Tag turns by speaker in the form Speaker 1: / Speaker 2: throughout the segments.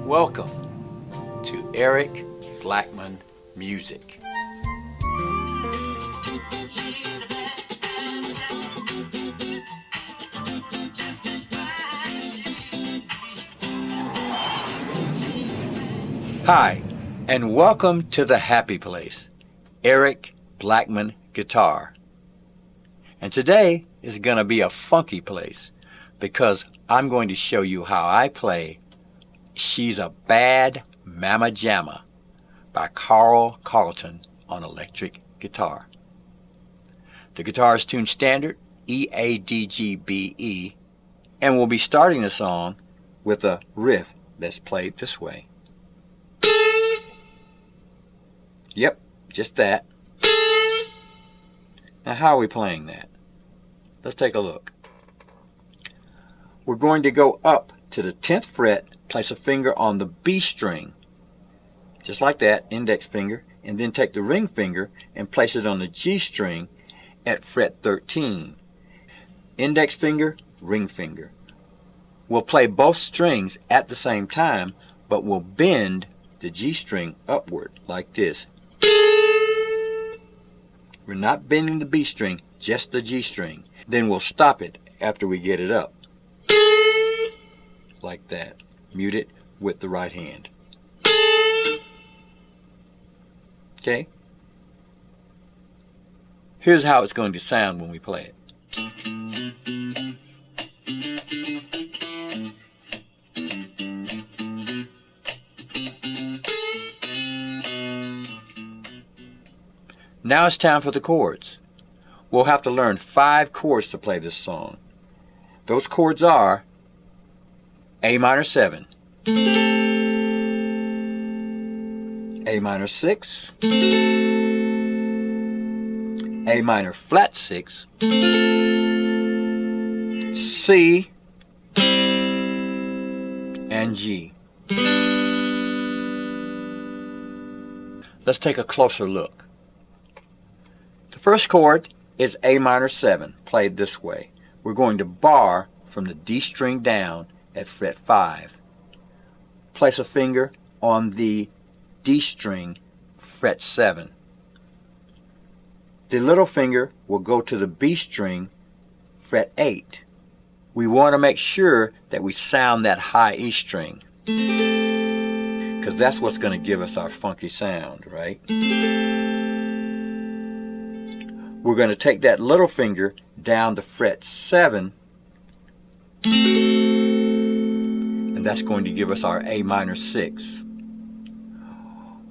Speaker 1: Welcome to Eric Blackmon Music. Hi, and welcome to the happy place, Eric Blackmon Guitar. And today is going to be a funky place because I'm going to show you how I play She's a Bad Mama Jama by Carlton on electric guitar. The guitar is tuned standard E-A-D-G-B-E, and we'll be starting the song with a riff that's played this way. Yep, just that. Now how are we playing that? Let's take a look. We're going to go up to the 10th fret, place a finger on the B string, just like that, index finger, and then take the ring finger and place it on the G string at fret 13. Index finger, ring finger. We'll play both strings at the same time, but we'll bend the G string upward like this. We're not bending the B string, just the G string. Then we'll stop it after we get it up. Like that. Mute it with the right hand. Okay? Here's how it's going to sound when we play it. Now it's time for the chords. We'll have to learn 5 chords to play this song. Those chords are A minor 7, A minor 6, A minor flat 6, C, and G. Let's take a closer look. The first chord is A minor 7, played this way. We're going to bar from the D string down at fret 5. Place a finger on the D string, fret 7. The little finger will go to the B string, fret 8. We want to make sure that we sound that high E string, because that's what's going to give us our funky sound, right? We're going to take that little finger down to fret 7, and that's going to give us our A minor 6.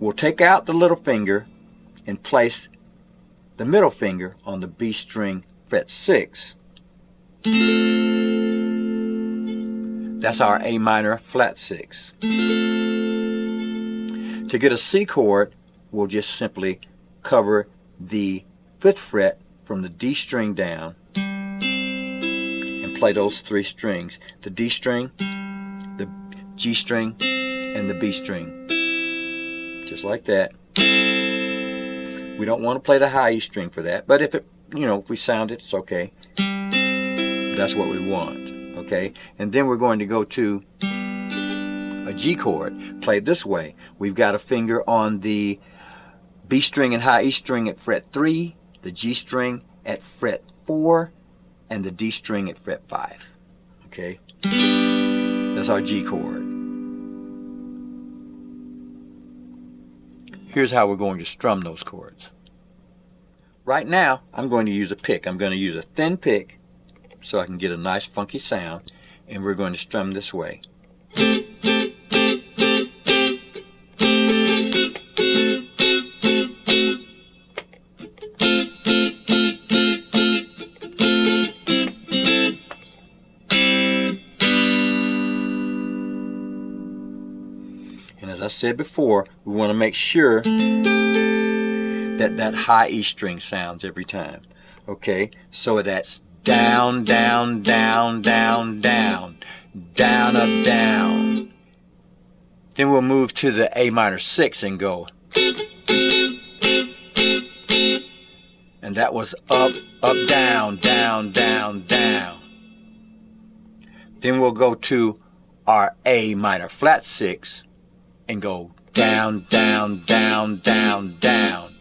Speaker 1: We'll take out the little finger and place the middle finger on the B string, fret 6. That's our A minor flat 6. To get a C chord, we'll just simply cover the 5th fret from the D string down and play those 3 strings, the D string, the G string, and the B string, just like that. We don't want to play the high E string for that, but if it, if we sound it, it's okay. That's what we want, okay? And then we're going to go to a G chord, played this way. We've got a finger on the B string and high E string at fret 3, the G string at fret 4, and the D string at fret 5. Okay? That's our G chord. Here's how we're going to strum those chords. Right now, I'm going to use a pick. I'm going to use a thin pick so I can get a nice funky sound, and we're going to strum this way. And as I said before, we want to make sure that that high E string sounds every time. Okay, so that's down, down, down, down, down, down, up, down. Then we'll move to the A minor 6 and go. And that was up, up, down, down, down, down. Then we'll go to our A minor flat 6 and go down, down, down, down, down,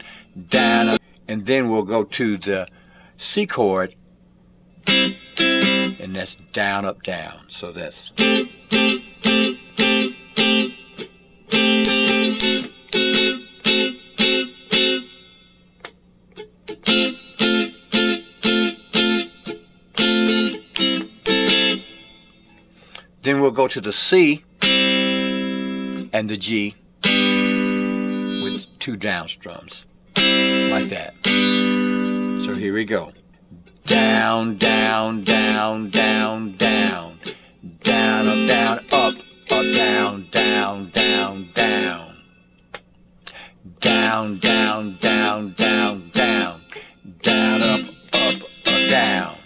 Speaker 1: down, up. And then we'll go to the C chord, and that's down, up, down. So that's then we'll go to the C and the G with 2 down strums, like that. So here we go. Down, down, down, down, down, down, up, down, up, down, down, down, down, down, down, down, down, down, down, up, down,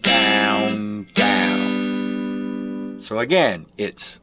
Speaker 1: down, down. So again, it's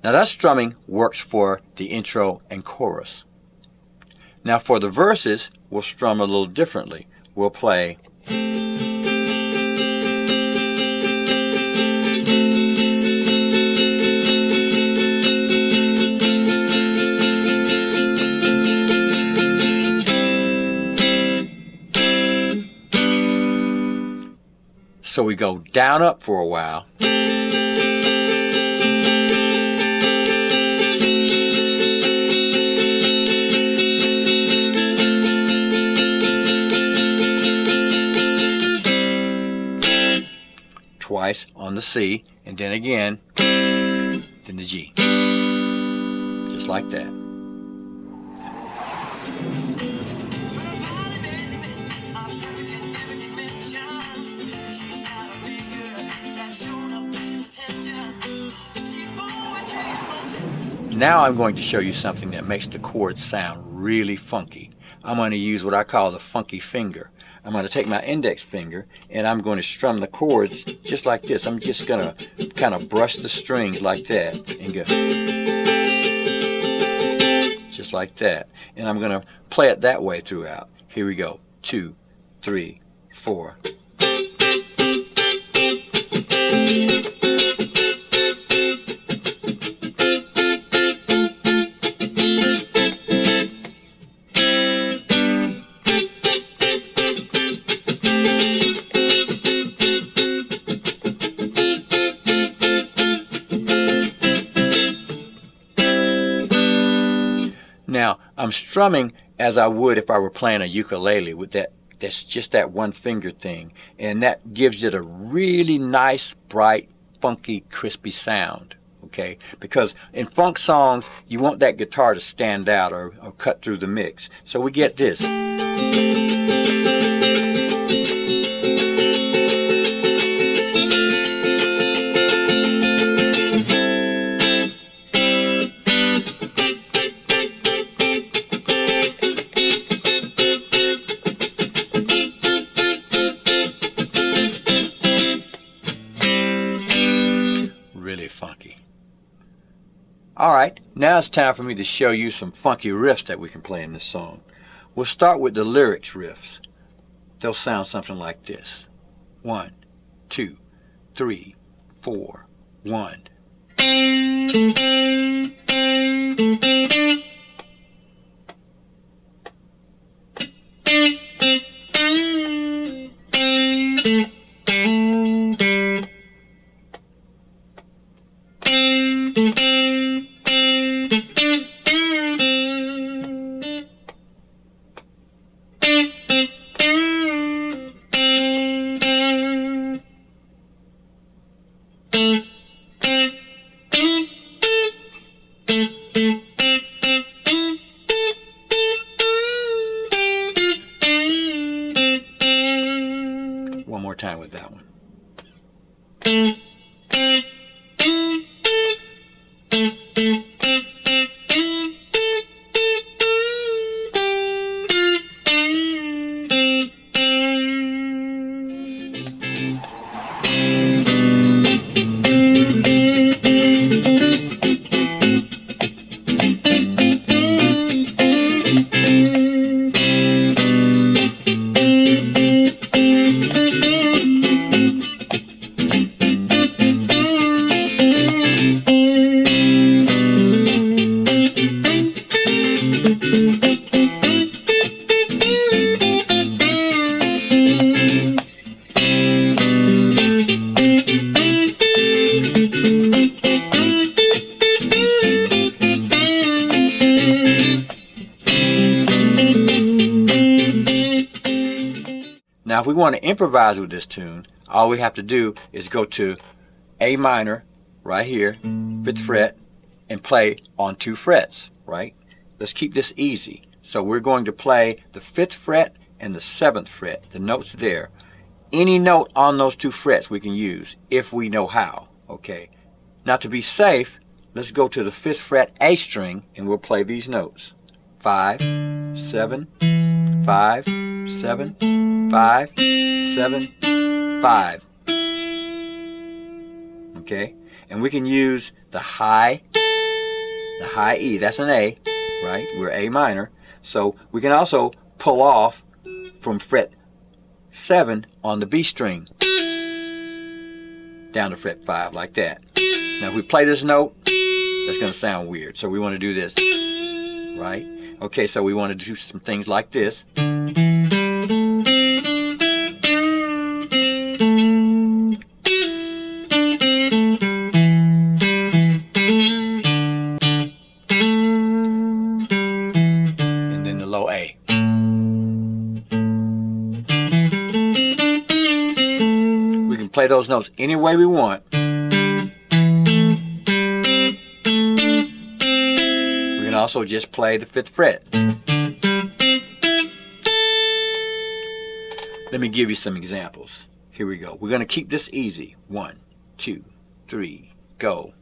Speaker 1: now that strumming works for the intro and chorus. Now for the verses, we'll strum a little differently. We'll play so we go down up for a while, twice on the C, and then again, then the G, just like that. Now I'm going to show you something that makes the chords sound really funky. I'm going to use what I call the funky finger. I'm going to take my index finger and I'm going to strum the chords just like this. I'm just going to kind of brush the strings like that and go just like that. And I'm going to play it that way throughout. Here we go. 2, 3, 4. Now, I'm strumming as I would if I were playing a ukulele with that's just that one finger thing. And that gives it a really nice, bright, funky, crispy sound. Okay? Because in funk songs, you want that guitar to stand out or cut through the mix. So we get this. Really funky. Alright, now it's time for me to show you some funky riffs that we can play in this song. We'll start with the lyrics riffs. They'll sound something like this. 1, 2, 3, 4, 1. One more time with that one. Now if we want to improvise with this tune, all we have to do is go to A minor right here, 5th fret, and play on 2 frets, right? Let's keep this easy. So we're going to play the 5th fret and the 7th fret, the notes there. Any note on those 2 frets we can use if we know how, okay? Now to be safe, let's go to the 5th fret A string and we'll play these notes. 5, 7, 5, 7, 5, 7, 5. Okay? And we can use the high E, that's an A, right? We're A minor. So we can also pull off from fret 7 on the B string down to fret 5 like that. Now if we play this note, that's going to sound weird. So we want to do this, right? Okay, so we want to do some things like this. And then the low A. We can play those notes any way we want. We can also just play the 5th fret. Let me give you some examples. Here we go. We're going to keep this easy. 1, 2, 3, go.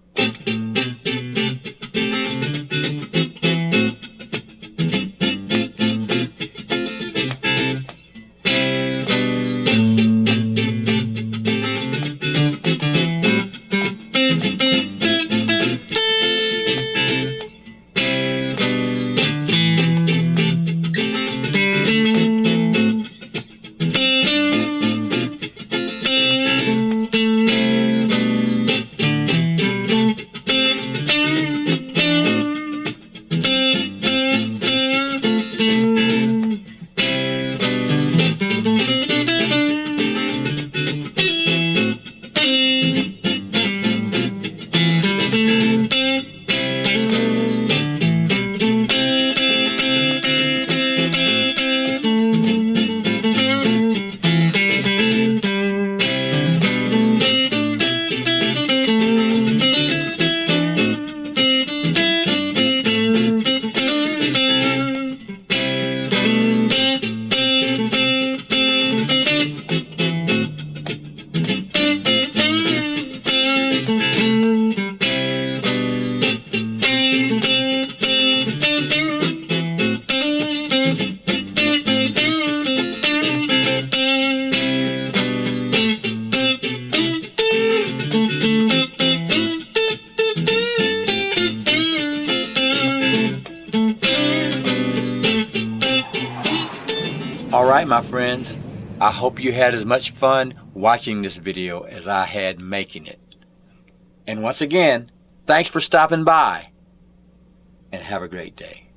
Speaker 1: Alright my friends, I hope you had as much fun watching this video as I had making it. And once again, thanks for stopping by, and have a great day.